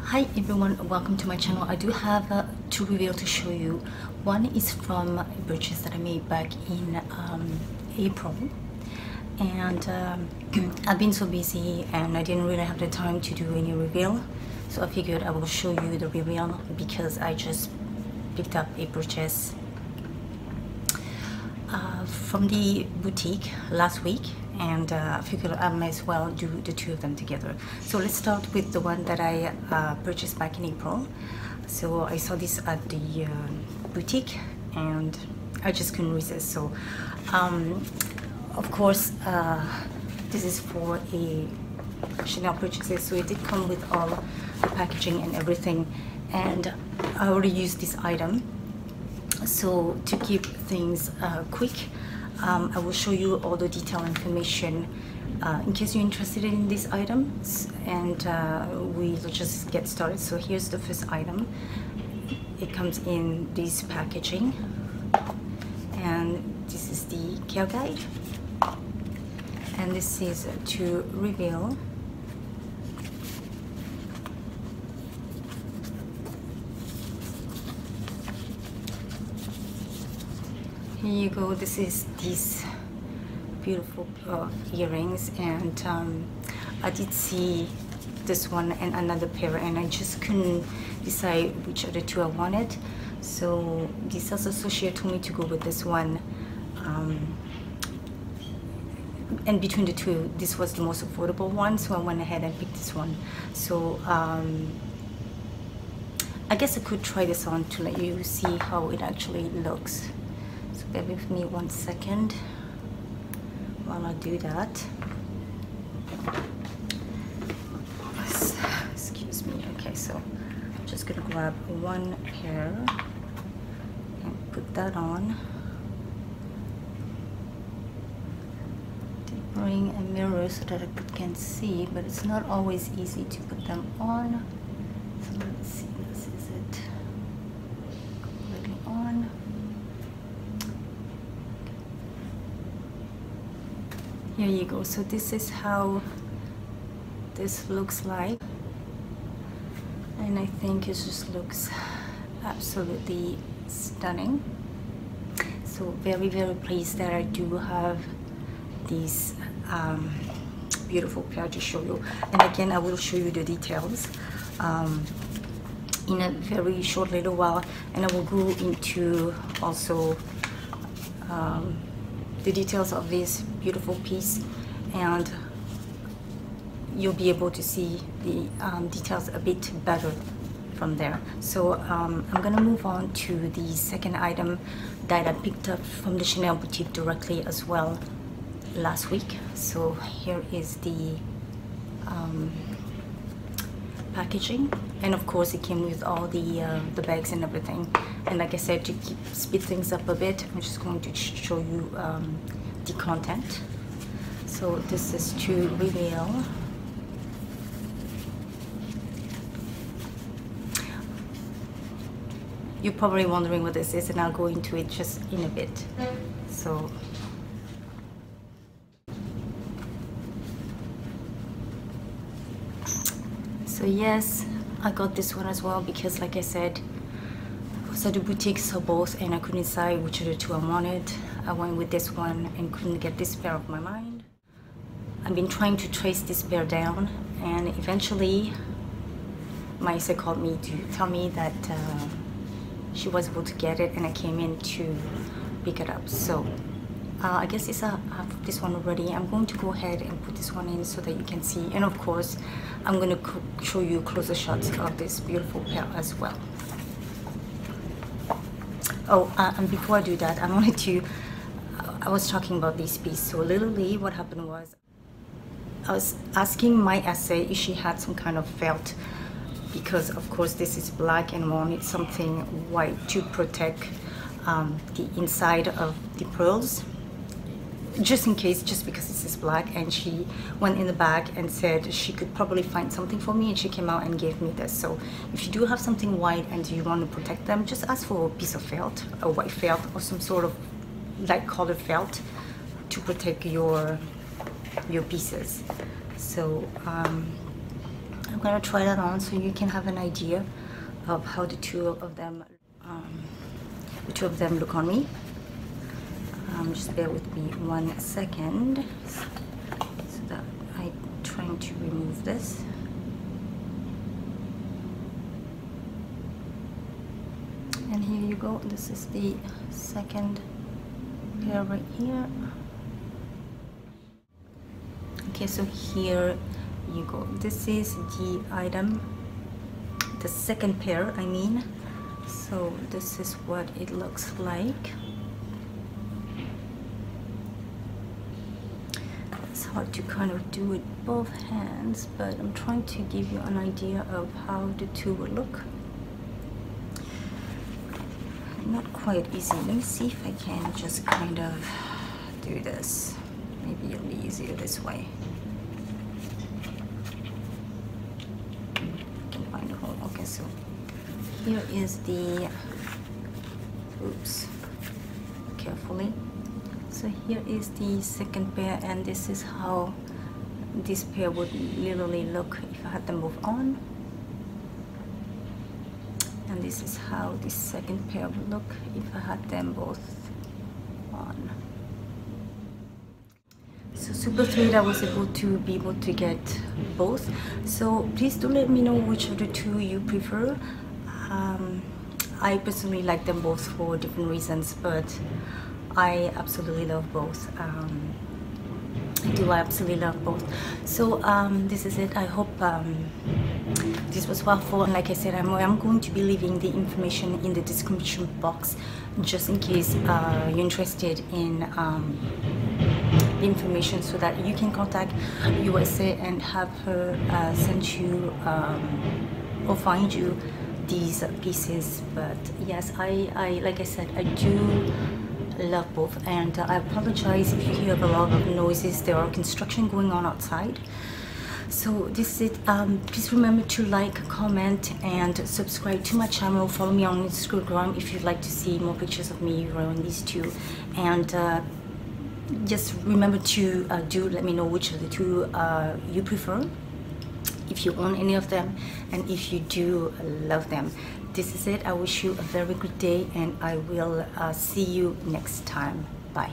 Hi everyone, welcome to my channel. I do have two reveals to show you. One is from a purchase that I made back in April, and I've been so busy and I didn't really have the time to do any reveal, so I figured I will show you the reveal because I just picked up a purchase from the boutique last week, and I figured I might as well do the two of them together. So let's start with the one that I purchased back in April. So I saw this at the boutique and I just couldn't resist. So of course this is for a Chanel purchases, so it did come with all the packaging and everything, and I already used this item. So to keep things quick, I will show you all the detailed information in case you're interested in these items, and we'll just get started. So here's the first item. It comes in this packaging, and this is the care guide, and this is to reveal. Here you go. This is these beautiful earrings, and I did see this one and another pair, and I just couldn't decide which of the two I wanted. So the sales associate told me to go with this one, and between the two, this was the most affordable one, so I went ahead and picked this one. So I guess I could try this on to let you see how it actually looks. So bear with me 1 second while I do that. Excuse me. Okay, so I'm just gonna grab one pair and put that on. Bring a mirror so that I can see, but it's not always easy to put them on. So let's see, this is it. Completely on. Here you go. So this is how this looks like, and I think it just looks absolutely stunning. So very pleased that I do have these beautiful pair to show you, and again I will show you the details in a very short little while, and I will go into also the details of this beautiful piece, and you'll be able to see the details a bit better from there. So I'm gonna move on to the second item that I picked up from the Chanel boutique directly as well last week. So here is the packaging, and of course it came with all the bags and everything. And like I said, to speed things up a bit, I'm just going to show you the content. So this is to reveal. You're probably wondering what this is, and I'll go into it just in a bit. So yes, I got this one as well because, like I said, I was at the boutique, saw both, and I couldn't decide which of the two I wanted. I went with this one and couldn't get this pair off my mind. I've been trying to trace this pair down, and eventually my sister called me to tell me that she was able to get it, and I came in to pick it up. So I guess I have this one already. I'm going to go ahead and put this one in so that you can see, and of course I'm going to show you closer shots of this beautiful pair as well. Oh, and before I do that, I was talking about this piece. So literally what happened was, I was asking my essay if she had some kind of felt, because of course this is black and I wanted something white to protect the inside of the pearls, just in case, just because this is black. And she went in the bag and said she could probably find something for me, and she came out and gave me this. So if you do have something white and you want to protect them, just ask for a piece of felt, a white felt or some sort of light colored felt to protect your pieces. So I'm gonna try that on so you can have an idea of how the two of them look on me. Just bear with me 1 second so that I'm trying to remove this. And here you go, this is the second pair right here. Okay, so here you go, this is the item, the second pair I mean. So this is what it looks like. It's hard to kind of do it both hands, but I'm trying to give you an idea of how the two will look. Not quite easy. Let me see if I can just kind of do this. Maybe it'll be easier this way. I can find a hole. Okay, so here is the, oops, carefully. So here is the second pair, and this is how this pair would literally look if I had them both on. And this is how the second pair would look if I had them both on. So super thrilled I was able to get both. So please do let me know which of the two you prefer. I personally like them both for different reasons, but I absolutely love both. I absolutely love both. So this is it. I hope this was helpful, and like I said, I'm going to be leaving the information in the description box just in case you're interested in the information, so that you can contact USA and have her send you or find you these pieces. But yes, I like I said, I do love both, and I apologize if you hear a lot of noises. There are construction going on outside. So this is it. Please remember to like, comment, and subscribe to my channel. Follow me on Instagram if you'd like to see more pictures of me wearing these two. And just remember to let me know which of the two you prefer, if you own any of them, and if you do love them. This is it. I wish you a very good day, and I will see you next time. Bye.